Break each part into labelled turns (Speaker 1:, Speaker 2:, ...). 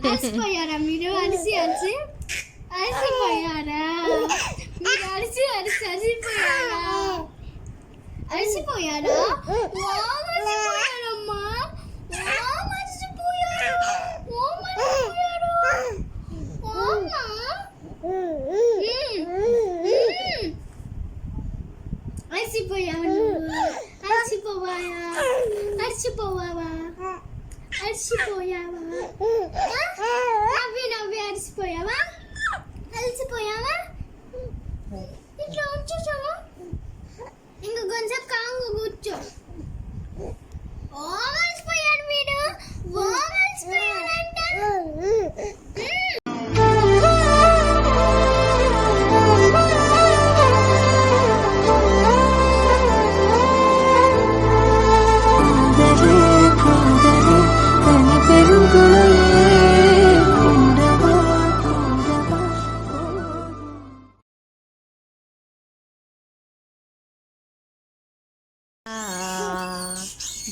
Speaker 1: అలసిపోయారా మీరు? అలసి అలసి అలసిపోయారా మీరు? అలసి అలసి అలసిపోయారా? అలసిపోయారా? అలసిపోయారమ్మా, అలసిపోయారు, అలసిపోయావు, అలసిపోయావా? అలసిపోయావా? అలసిపోయావా? నవ్వి నవ్వి అలసిపోయావా? అలసిపోయావా? ఇట్లా వచ్చేసావా? ఇంకొక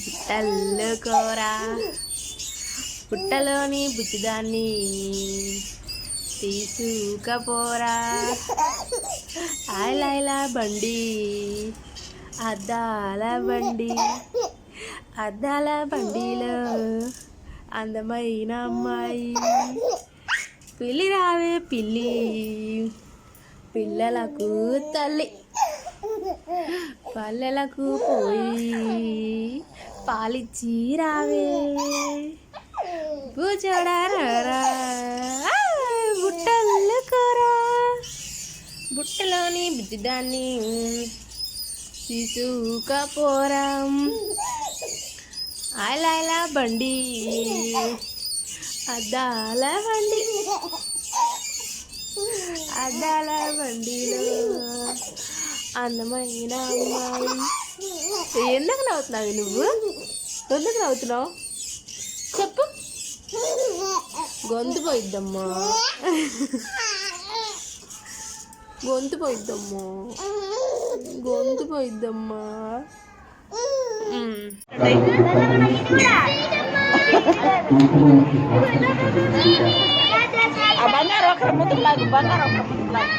Speaker 2: బుట్టలు కూర, పుట్టలోని బుచ్చిదాన్ని తీసుకపోరా. ఆయలైలా బండి, అద్దాల బండి, అద్దాల బండిలో అందమైన అమ్మాయి. పిల్లి రావే పిల్లి, పిల్లలకు తల్లి, పల్లెలకు పోయి పాలిచ్చి రావే. బుచ్చడారా బుట్టలు కూర, బుట్టలోని బుజ్జిదాన్ని తీసుకపోరా. ఆయలా బండి, అద్దాల బండి, అద్దాల బండిలో అందమైన అమ్మాయి. ఎందుకు నవ్వుతున్నావు నువ్వు? ఎందుకు నవ్వుతున్నావు చెప్పు. గొంతు పోయిద్దమ్మా, గొంతు పోయిద్దమ్మా, గొంతు పోయిద్దమ్మా.
Speaker 3: బంగారు ఒకరు ముందుకు లాగు, బంగారు ఒకరు ముందుకు లాగు.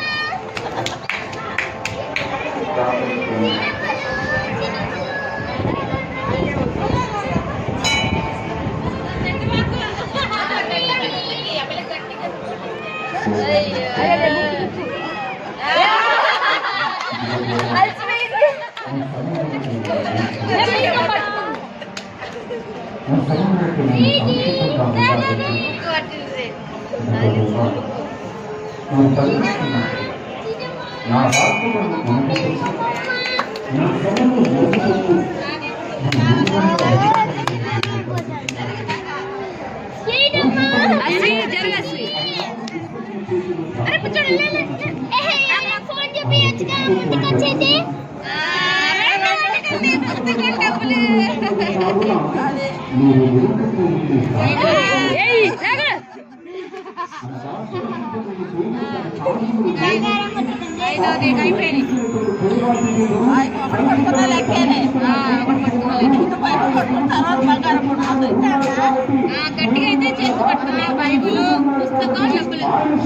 Speaker 2: గట్టిగా అయితే చేసి పట్టుకున్నా. బైబుల్ పుస్తకం డబ్బులు,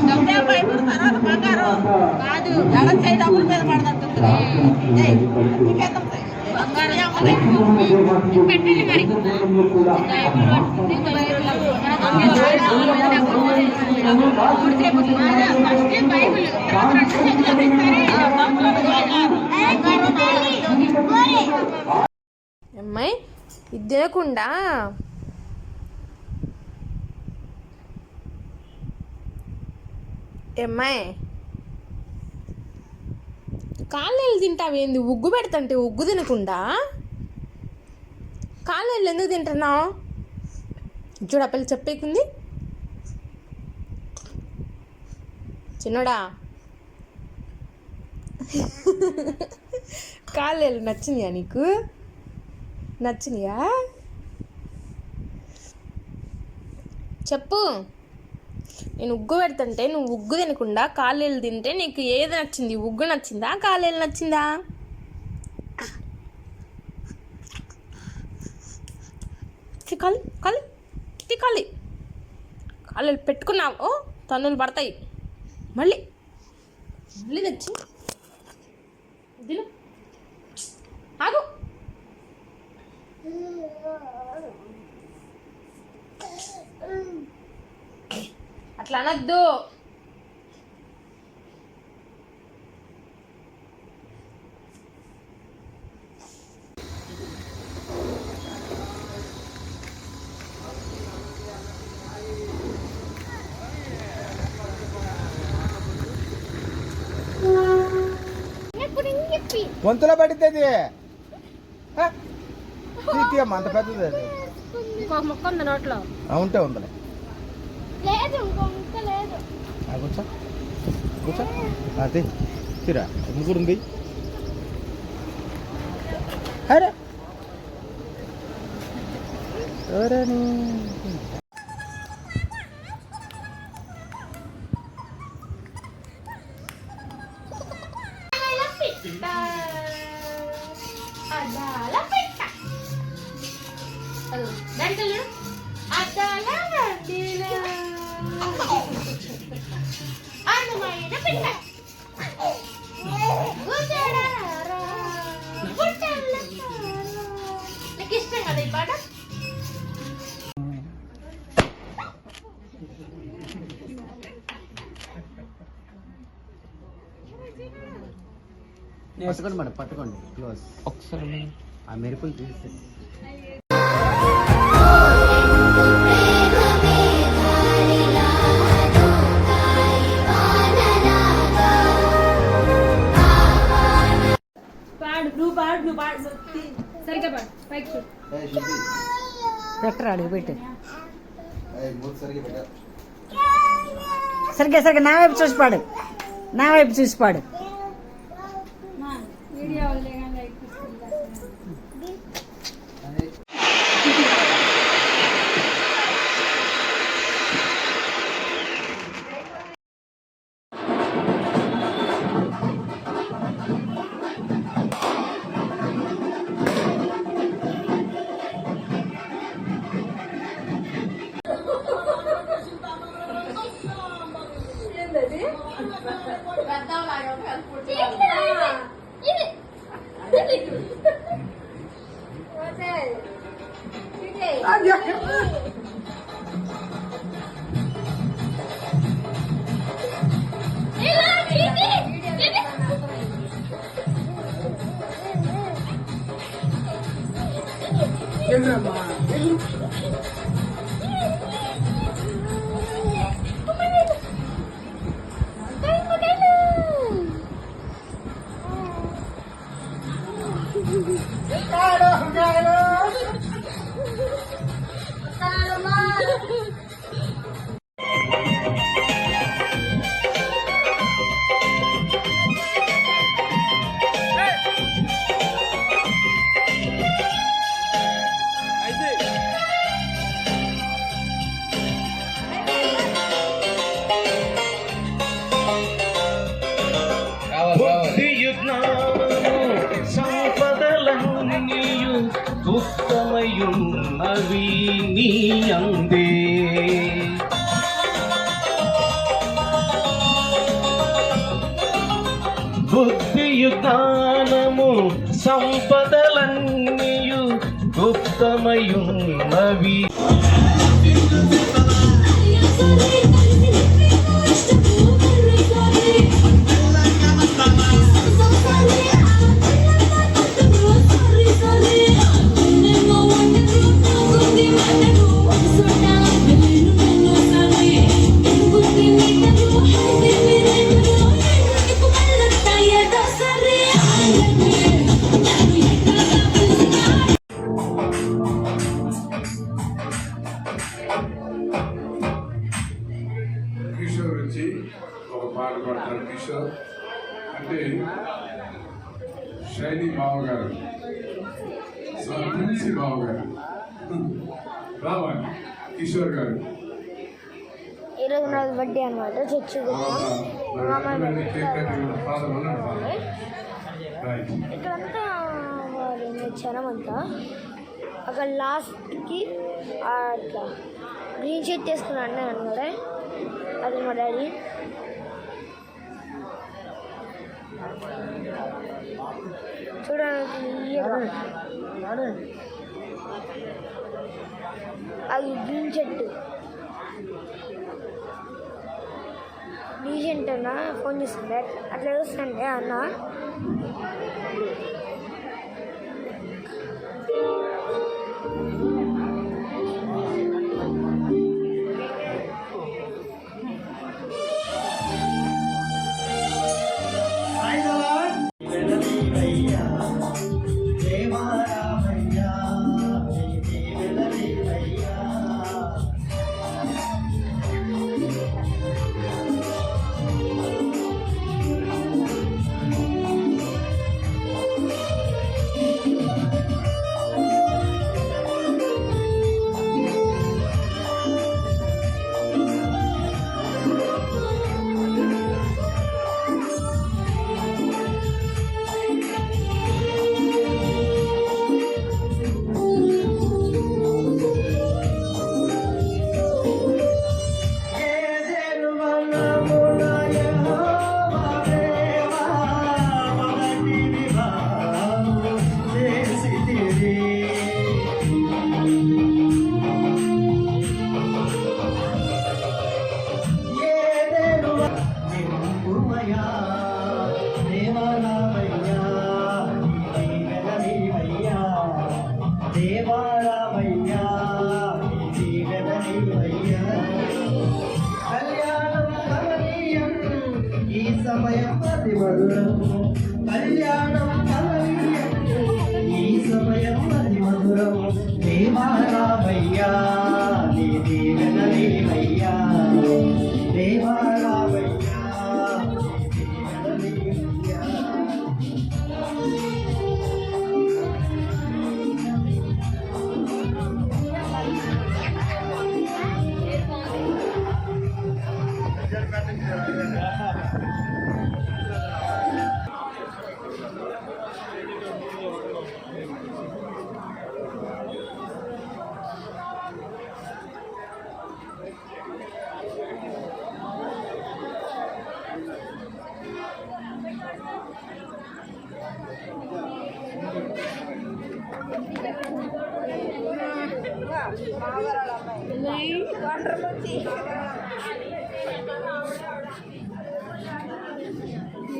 Speaker 2: డబ్బులు బైబుల్ తర్వాత బంగారం కాదు, జగన్ చేయి డబ్బుల మీద పడదంటుంది. పెట్టండి మరి అమ్మాయి ఇది తినకుండా అమ్మాయి కాళ్ళెళ్ళు తింటావేంది? ఉగ్గు పెడతంటే ఉగ్గు తినకుండా కాళ్ళెళ్ళు ఎందుకు తింటున్నావు? చూడ పిల్ల చెప్పేకుంది చిన్నోడా. కాళ్ళెళ్ళు నచ్చినాయా నీకు? నచ్చినాయా చెప్పు. నేను ఉగ్గు పెడుతుంటే నువ్వు ఉగ్గు తినకుండా కాళ్ళేళ్ళు తింటే నీకు ఏది నచ్చింది? ఉగ్గు నచ్చిందా, కాళ్ళేళ్ళు నచ్చిందా? కాలి కాలి కాలి కాళ్ళు పెట్టుకున్నావు తన్నులు పడతాయి. మళ్ళీ మళ్ళీ తెచ్చి దిలు ఆగు. అట్లా అనద్దు.
Speaker 4: గొంతులో పడిద్ది అంత పెద్దది అది.
Speaker 2: ఇంకొక మొక్క ఉంది నోట్లో.
Speaker 4: ఉంటే ఉందిలే. కూర్చో కూర్చో అది తీరా ముగ్గురు ఉంది. అరే ఎవరని
Speaker 1: దాంట్లో అద్దాల బండిలో అందమైన పిల్ల గుంజడారా, గుట్టల తారా. నీకు ఇష్టం కదా ఈ పాట?
Speaker 5: పట్టుకోండి మేడం, పట్టుకోండి క్లోజ్
Speaker 4: ఒకసారి
Speaker 5: ఆ మెరుపులు తీస్తే
Speaker 3: పెట్టరా అడుగు పెట్టు. సరిగ్గా సరిగ్గా నా వైపు చూసి పాడు, నా వైపు చూసి పాడు.
Speaker 6: సంపదలన్నీయు గుప్తమయున్నవి నీ అందే. బుద్ధియు జ్ఞానము సంపదలన్నీయు గుప్తమయున్నవి.
Speaker 7: కిషోర్ వచ్చి ఒక పాట పాడతారు. కిషోర్ అంటే శైలి బావగారు, తులసి బావగారు రావాలి. కిషోర్ గారు
Speaker 1: ఈరోజు నాకు బర్త్డే అనమాట.
Speaker 7: ఫాదర్ ఉన్నాడు.
Speaker 1: ఇక్కడంతా జనం అంతా అక్కడ లాస్ట్కి అట్లా గ్రీన్ షర్ట్ వేసుకుని అన్నాను అనమాట. అది మా డాడీ. చూడడానికి అది గ్రీన్ షర్ట్. రీజెంట్ అన్న ఫోన్ చేస్తుండే అట్లా చూస్తుండే అన్న.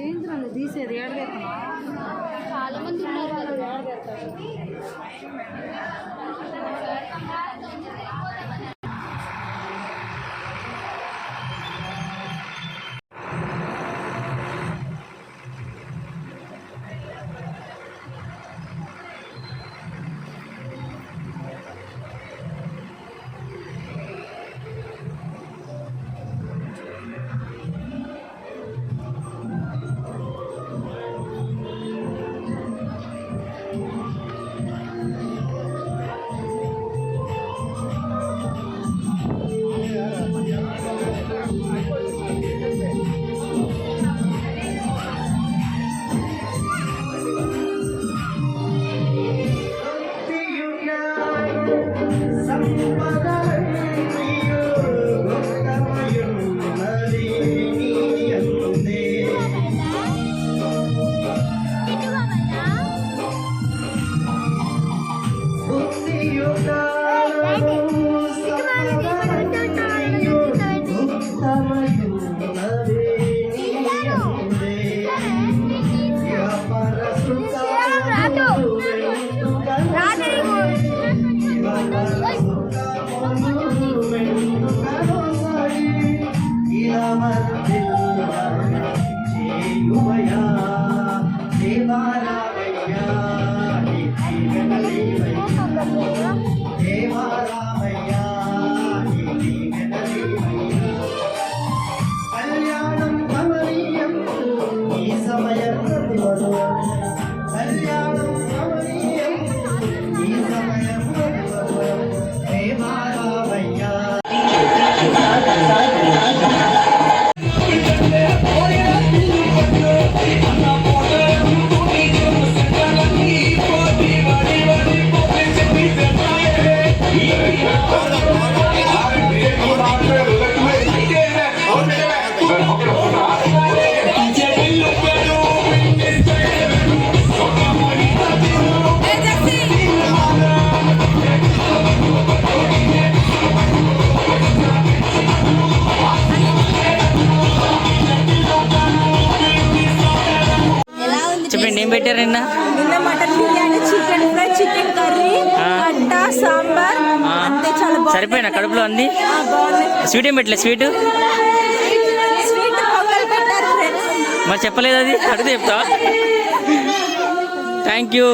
Speaker 2: ఏంటి తీసేది ఏడవేస్తున్నా చాలా మంది ఉన్నారు కదా
Speaker 8: చెప్పండి ఏం పెట్టారన్నా?
Speaker 3: నిన్న mutton biryani, chicken fry, chicken curry, కట్ట, సాంబార్ అంతే. చాలా బాగుంది.
Speaker 8: సరిపోయినా కడుపులో అంది?
Speaker 3: బాగుంది.
Speaker 8: స్వీట్ ఏం పెట్టలే? స్వీట్
Speaker 3: స్వీట్ పొంగల్ పెట్టారు ఫ్రెండ్స్.
Speaker 8: మరి చెప్పలేదు, అది అడిగితే చెప్తా. Thank you.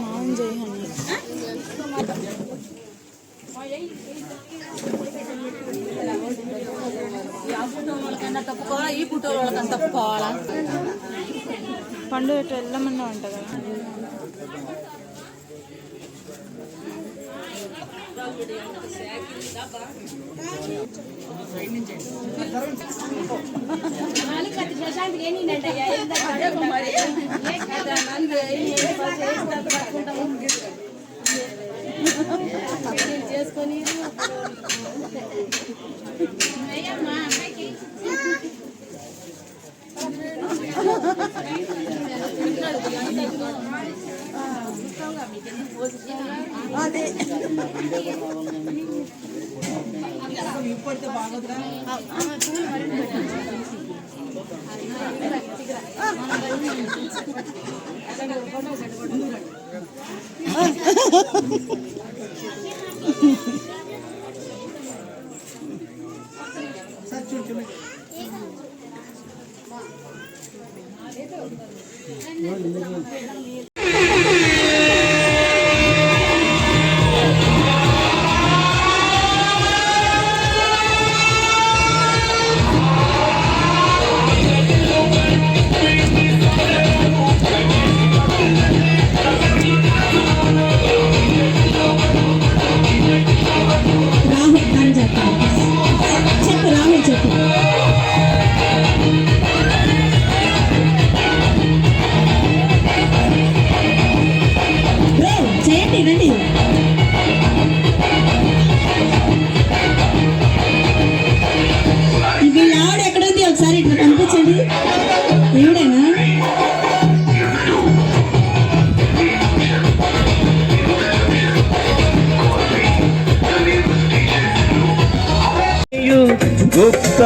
Speaker 3: స్నానం చేయని
Speaker 2: తప్పుకోవాలా ఈ పుట్టో వాళ్ళకన్నా తప్పుకోవాలా
Speaker 3: పండుగ ఎట్లా వెళ్ళమన్నా అంట కదా.
Speaker 2: చేసుకొని
Speaker 3: అదే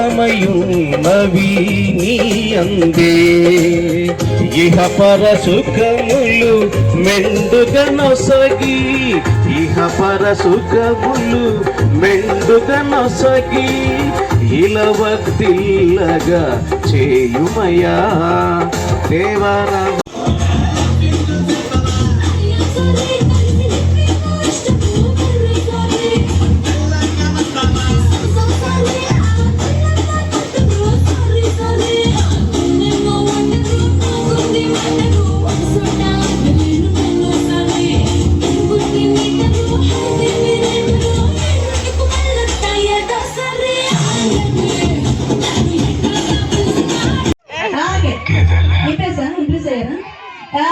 Speaker 6: గుప్తమయున్నవి నీ అందే ఇహ పర సుఖములు మెండుగా నొసగి ఇహ పర సుఖములు మెండుగా నొసగి ఇలవద్దిల్లగా చేయుమయా Devara.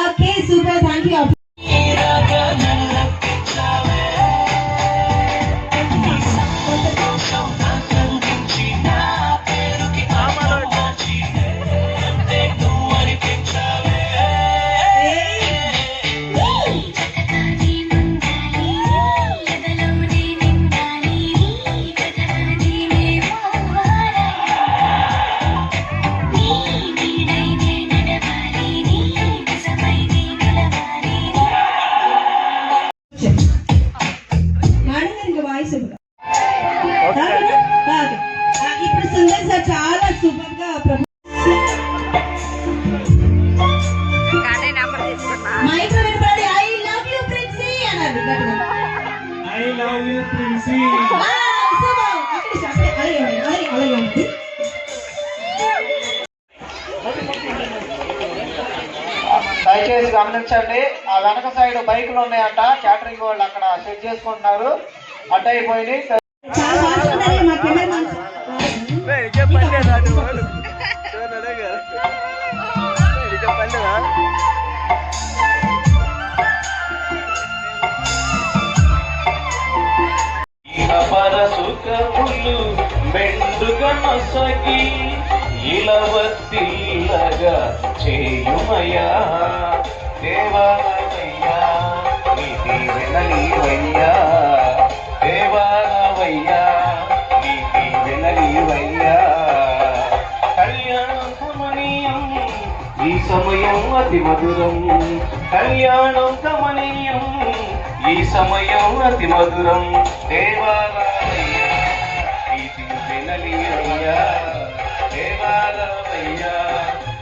Speaker 3: Okay, super, thank you. ఇప్పుడు సుందర్ సార్ చాలా సూపర్ గా మైక్ వినపడి ఐ లవ్ యూ ప్రిన్సీ అన్నారు.
Speaker 6: I love you Princy.
Speaker 4: దయచేసి గమనించండి, ఆ వెనక సైడ్ బైకులు ఉన్నాయంట, క్యాటరింగ్ వాళ్ళు అక్కడ సెట్ చేసుకుంటున్నారు. అడ్డ అయిపోయింది.
Speaker 6: సుఖములు మెండుగా నొసగి ఇలవద్దిల్లగా చేయుమయా దేవాలయ్యా నీతి వినలివయ్యా దేవాలయ్యా నీతి వినలివయ్యా. కళ్యాణం కమనీయం ఈ సమయం అతి మధురం, కళ్యాణం కమనీయం ఈ సమయం అతి మధురం దేవాలయ్యా నీతి వినలివయ్యా దేవాలయ్యా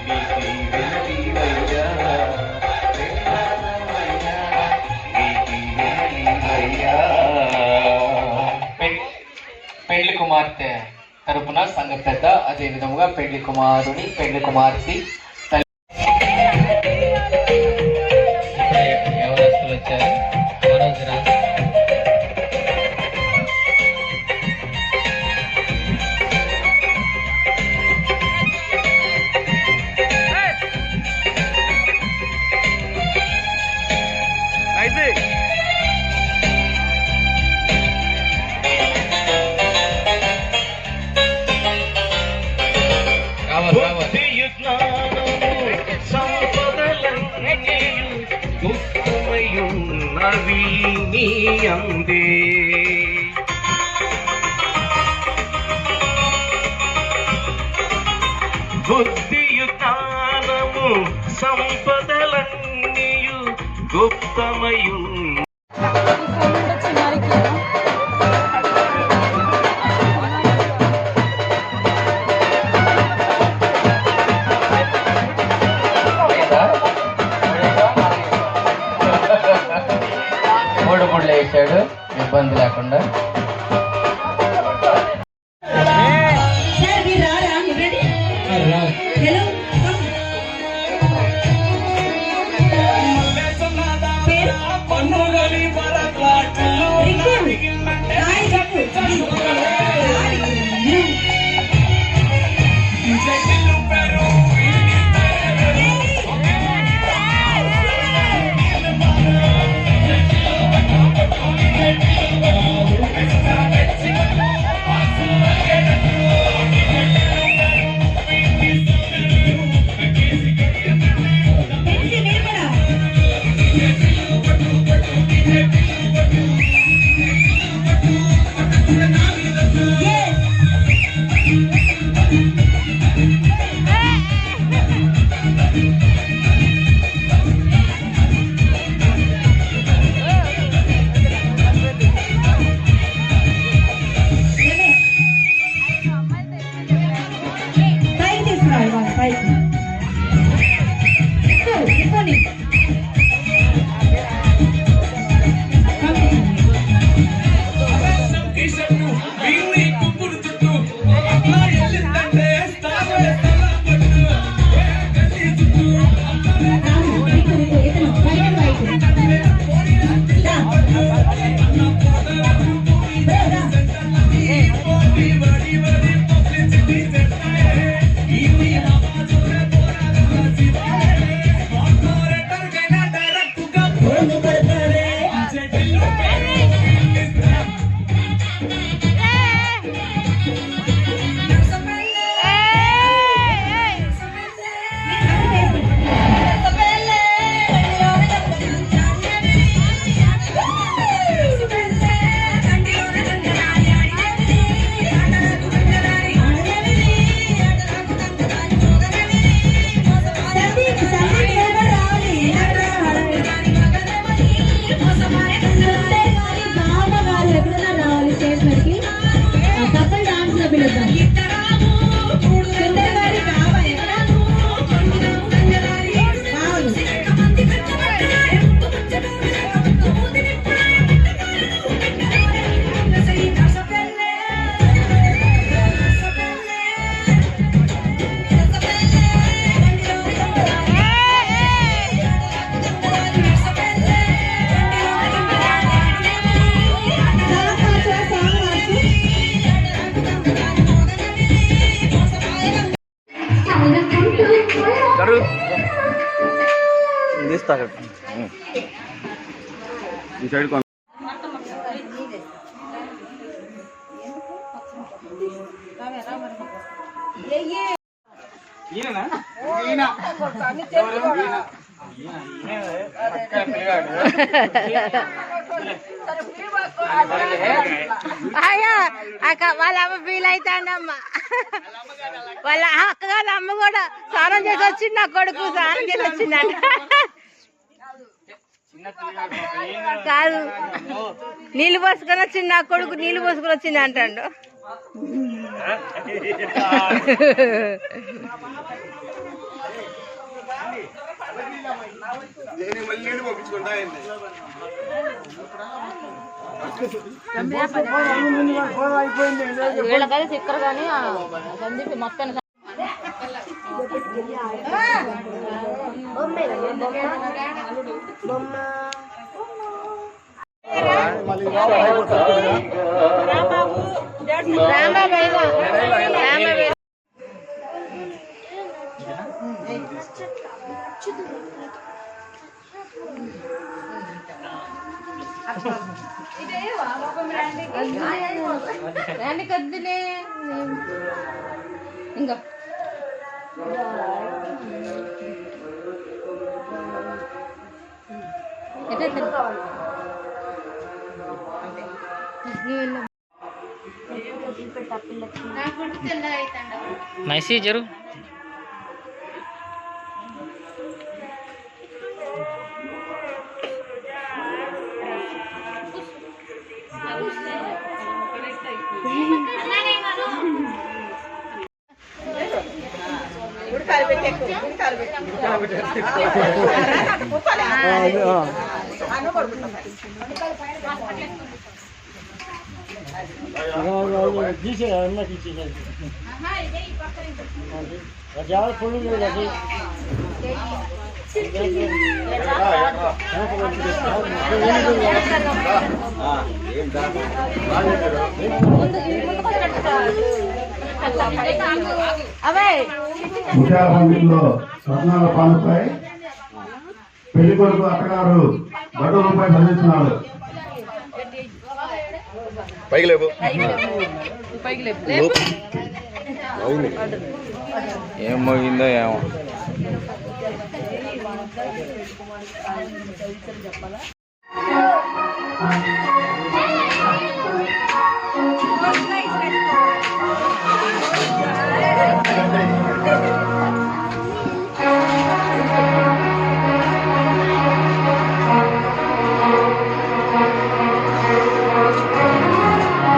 Speaker 6: నీతి వినలివయ్యా దేవాలయ్యా.
Speaker 4: అనే పెద్ద, అదే విధముగా పెళ్లి కుమారుని పెళ్లి కుమార్తె ఎవరస్తులు వచ్చారు ఆ రోజు రాత్రి.
Speaker 6: బుద్ధియు జ్ఞానము సంపదలన్నీయు గుప్తమయు
Speaker 4: మూడు మూడులు వేసాడు ఇబ్బంది లేకుండా.
Speaker 7: ఈ సైడ్
Speaker 3: అయ్యా అక్క వాళ్ళ అమ్మ ఫీల్ అవుతాండమ్మ. వాళ్ళ అక్క కాదు అమ్మ కూడా స్నానం చేసి వచ్చింది, నా కొడుకు స్నానం చేసి వచ్చిందంట. కాదు నీళ్ళు పోసుకొని వచ్చింది, నా కొడుకు నీళ్ళు పోసుకొని వచ్చింది అంటాడు.
Speaker 7: మళ్ళీ పంపించుకుంటా
Speaker 2: వీళ్ళకైతే చిక్కరు కానీ సందీప్ మొత్తం రండి కద్దులే ఇంకా
Speaker 8: నైసి జరు
Speaker 9: ముత్యాల పందిల్లో స్వర్ణాల పాలపై పెళ్లి కొడుకు అత్తగారు బడుగు రూపాయలు అందిస్తున్నారు.
Speaker 7: పైకి లేవు ఏం మోగిందో ఏమో.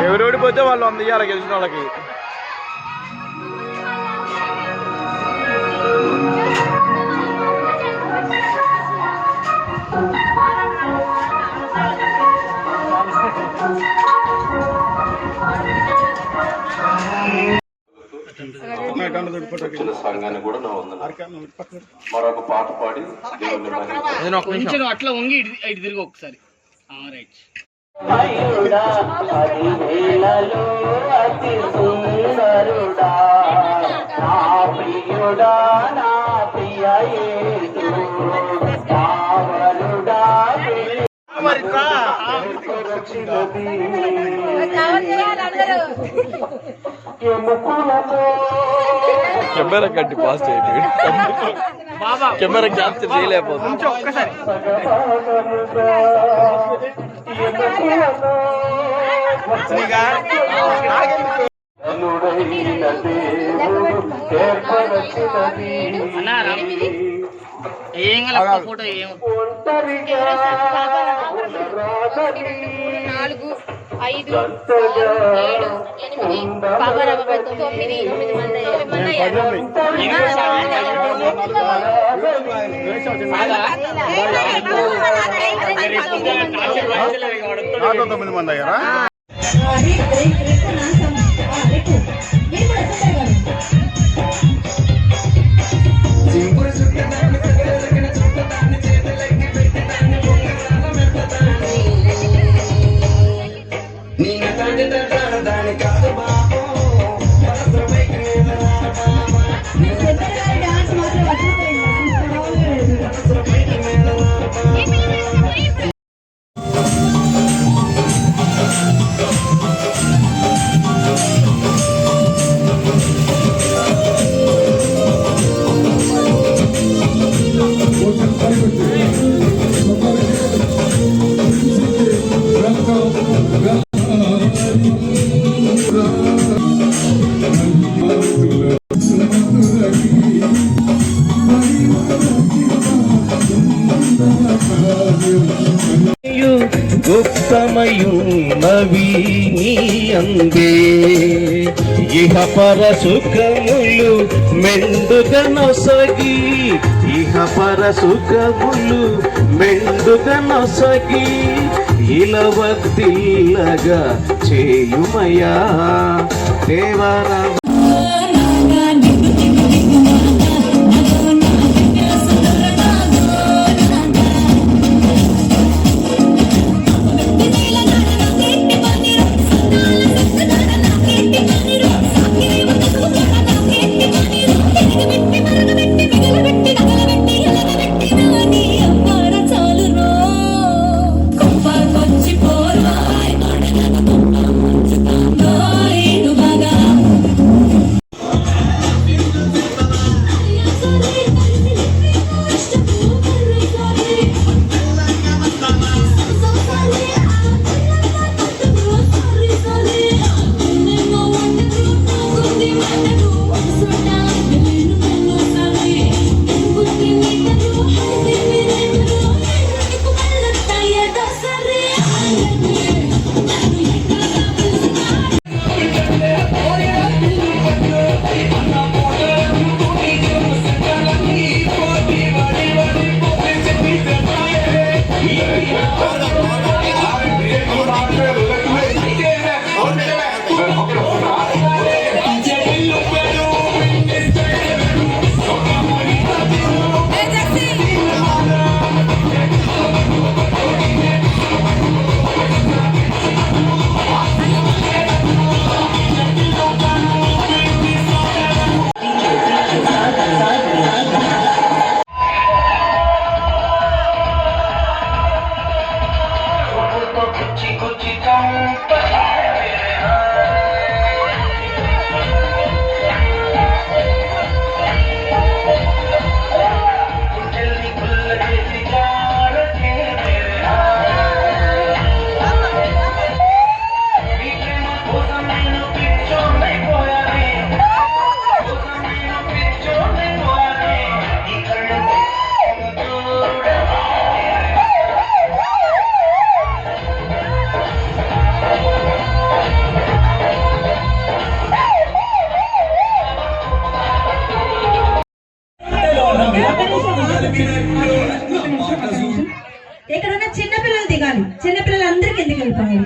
Speaker 7: ఎవరు ఓడిపోతే వాళ్ళు 100 ఇయ్యాలి గెలిచిన వాళ్ళకి.
Speaker 6: సంఘాన్ని కూడా నా మరొక పాట పాడి
Speaker 8: అట్లా వంగి ఇటు తిరిగి ఒకసారి రైట్.
Speaker 7: కెమెరా కట్టి పాస్ చేయండి. కెమెరా క్యాప్చర్ చేయలేకపోతుంది.
Speaker 8: ఒక్కసారి ఏం ఫోటో ఏం
Speaker 2: 4, 5, 6, 7, 8 బాబా 9 మంది
Speaker 7: అయ్యారా?
Speaker 6: గుప్తమయున్నవి నీ అందే ఇహ పర సుఖములు మెండుగా నొసగి ఇహ పర సుఖములు మెండుగా నొసగి ఇలవత్తిల్లగా చేయుమయా దేవర
Speaker 2: ఎక్కడన్నా చిన్నపిల్లలు దిగాలి, చిన్నపిల్లలు అందరికి ఎందుకు వెళ్ళిపోవాలి?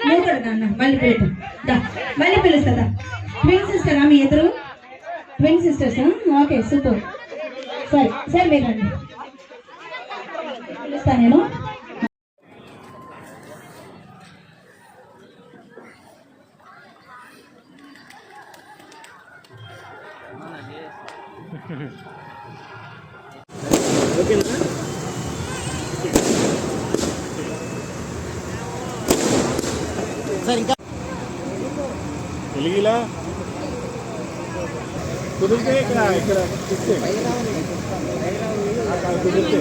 Speaker 2: నువ్వు కూడా నాన్న మళ్ళీ పిలుపుదా, మళ్ళీ పిలుస్తుందా? ట్విన్ సిస్టరా మీ ఇద్దరు? Twin sisters? Okay super. సరే సరే మీరు రండి, పిలుస్తా నేను.
Speaker 9: తెలుగులా కుదిరితే ఇక్కడ ఇక్కడ కుదిరితే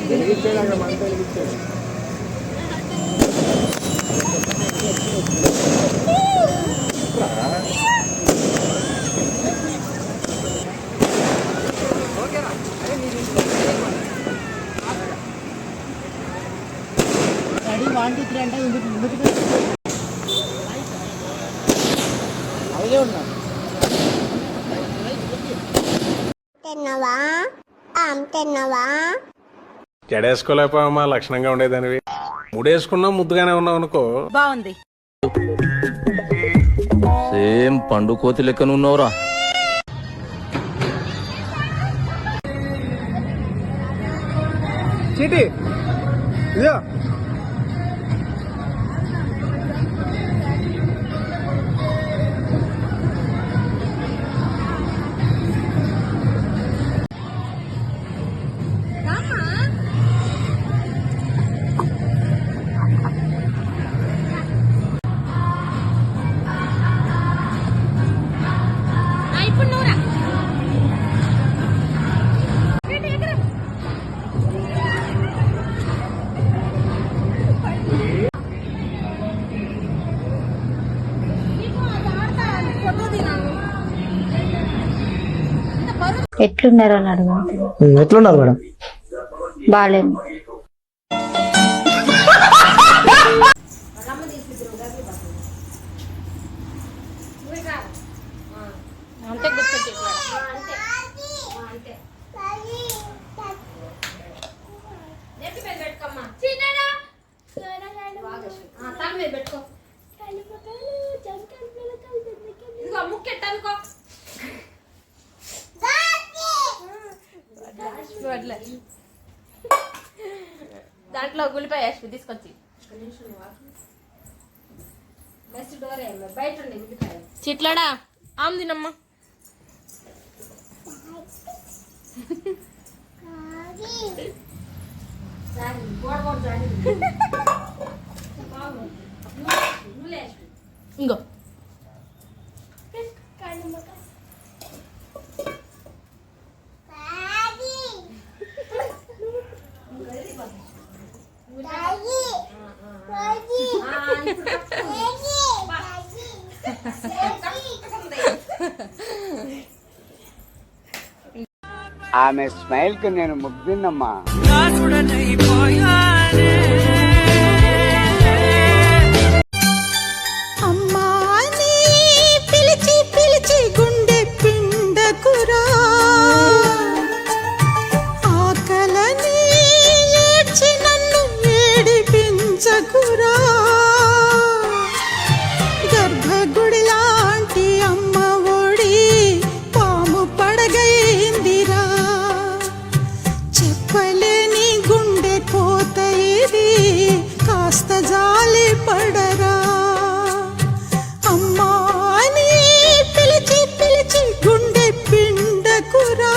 Speaker 9: వెలిగించాడు అక్కడ మంట వెలిగించాడు.
Speaker 5: రెడీ 1 2 3 అంటే అలాగే ఉన్నా.
Speaker 9: జడేసుకోలేకపోయామా, లక్షణంగా ఉండేదానివి. ముడేసుకున్నా ముద్దుగానే ఉన్నావు అనుకో.
Speaker 3: బాగుంది.
Speaker 7: సేమ్ పండు కోతి లెక్కనున్నావురా.
Speaker 9: చీటి ఇదో
Speaker 1: ఎట్లున్నారో అని అడుగు.
Speaker 5: ఎట్లున్నారు మేడం?
Speaker 1: బాగాలేదు.
Speaker 3: అంతే గుర్తు
Speaker 1: చిన్నడా
Speaker 3: అట్లా దాంట్లో గుల్లిపాయ వేసి తీసుకొచ్చి చిట్లడా ఆమె తినమ్మా ఇంకో
Speaker 10: ఆమె స్మైల్ కు నేను ముగ్గున్నమ్మా.
Speaker 3: అమ్మాని పిలిచి పిలిచి గుండె పిండకురా ఆకలని ఏడ్చి నన్ను ఏడిపించకురా గర్భగుడి లాంటి అమ్మ ఒడి పాము పడగైందిరా చెప్పలేని గుండె కోత ఇది కాస్త జాలి పడరా అమ్మా అని పిలిచి పిలిచి గుండె పిండకురా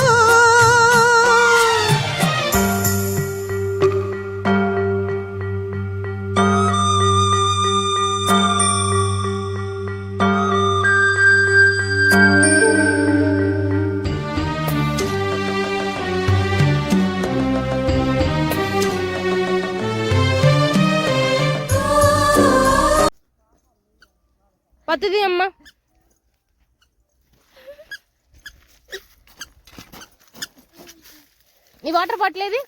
Speaker 3: పత్తిది అమ్మ నీ వాటర్ పట్టలేదు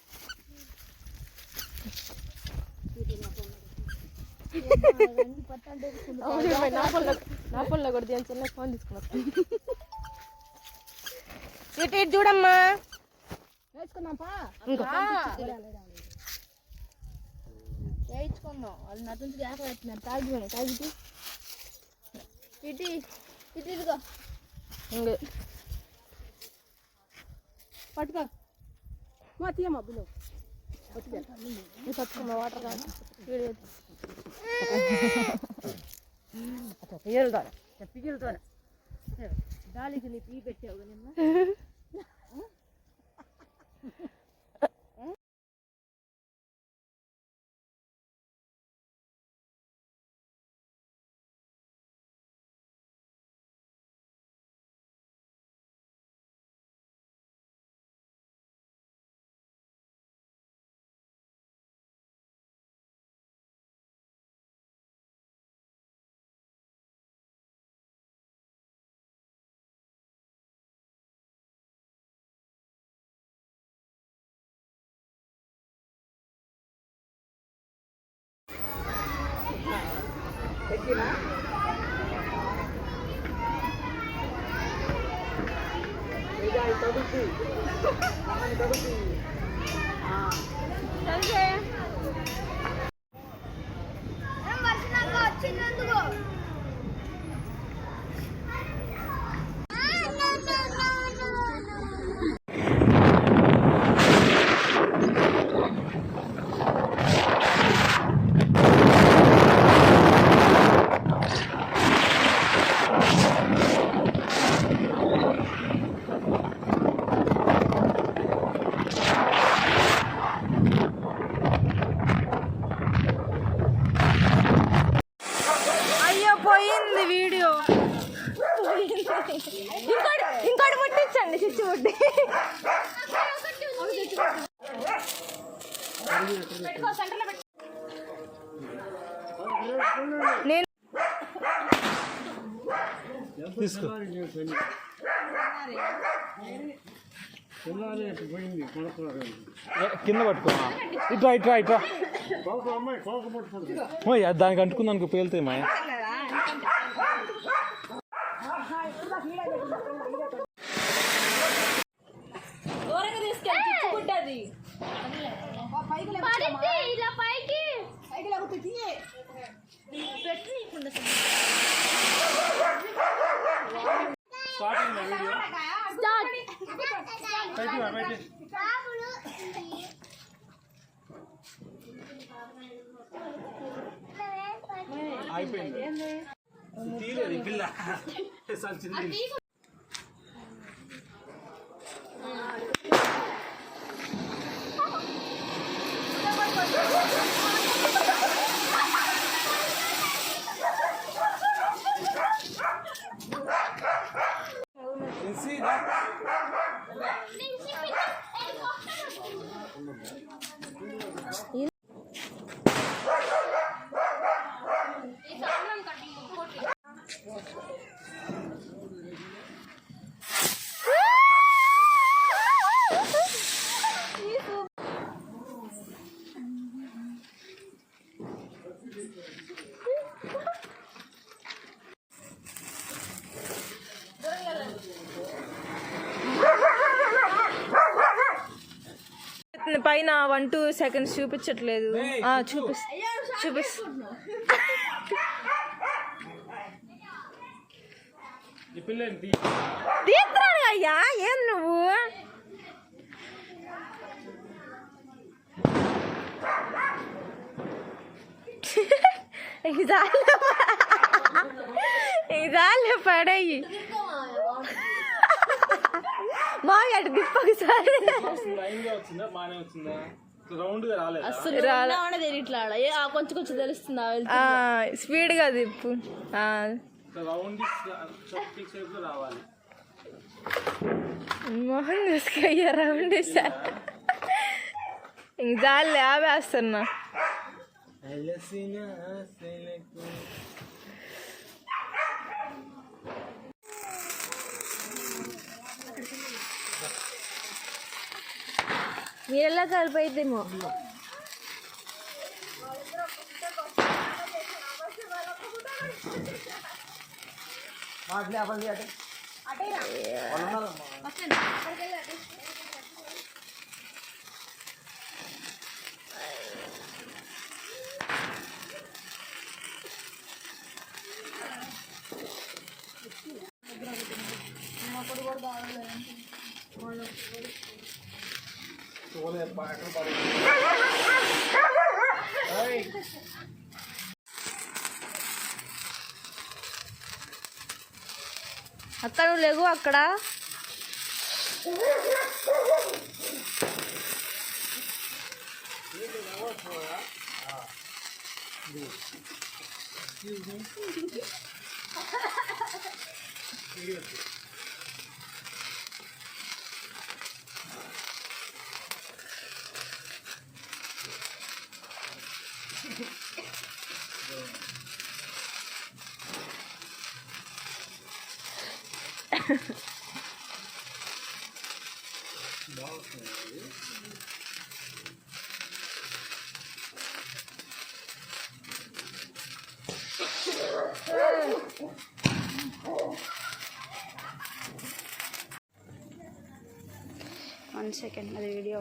Speaker 3: నా పొల్లో కొడితే చిన్న ఫోన్ తీసుకున్నా ఇటు చూడమ్మా వేయించుకుందాం వాళ్ళు నటు నుంచి ఆకలి పెట్టినారు తాగిటి ఇటు ఇదిగో పట్టుకో మా తీయమ్మా బిల్లు పట్టుకోమ్మా వాటర్ కాదు పియ్యలుతాను పియ్యలుతాను గాలికి నీ పీ పెట్టావు నిన్న ఇంకోటి ముట్టించండి చిచ్చు ముట్టి నేను
Speaker 7: కింద పట్టుకో ఇట్రా ఇట్రా ఇట్రా దానికి అంటుకుంది అనుకో పేలుతాయి మాయ
Speaker 3: దూరంగా తీసుకెళ్ళి చిచ్చుకుంటది ఇలా పైకి పైన 1-2 సెకండ్స్ చూపించట్లేదు. చూపిస్ తీస్తున్నాను అయ్యా. ఏం నువ్వు ఇదాలే పడేయి మా అటు దిప్పకసారి
Speaker 1: కొంచెం కొంచెం తెలుస్తుందా?
Speaker 3: స్పీడ్ గా తిప్పు. మోహన్ తీసుకయ్యా రౌండ్ ఇంక జాలే ఆవేస్తున్నా. మీరెలా కలిపైతేమో అక్కడ లేవు అక్కడ
Speaker 1: One second, అది వీడియో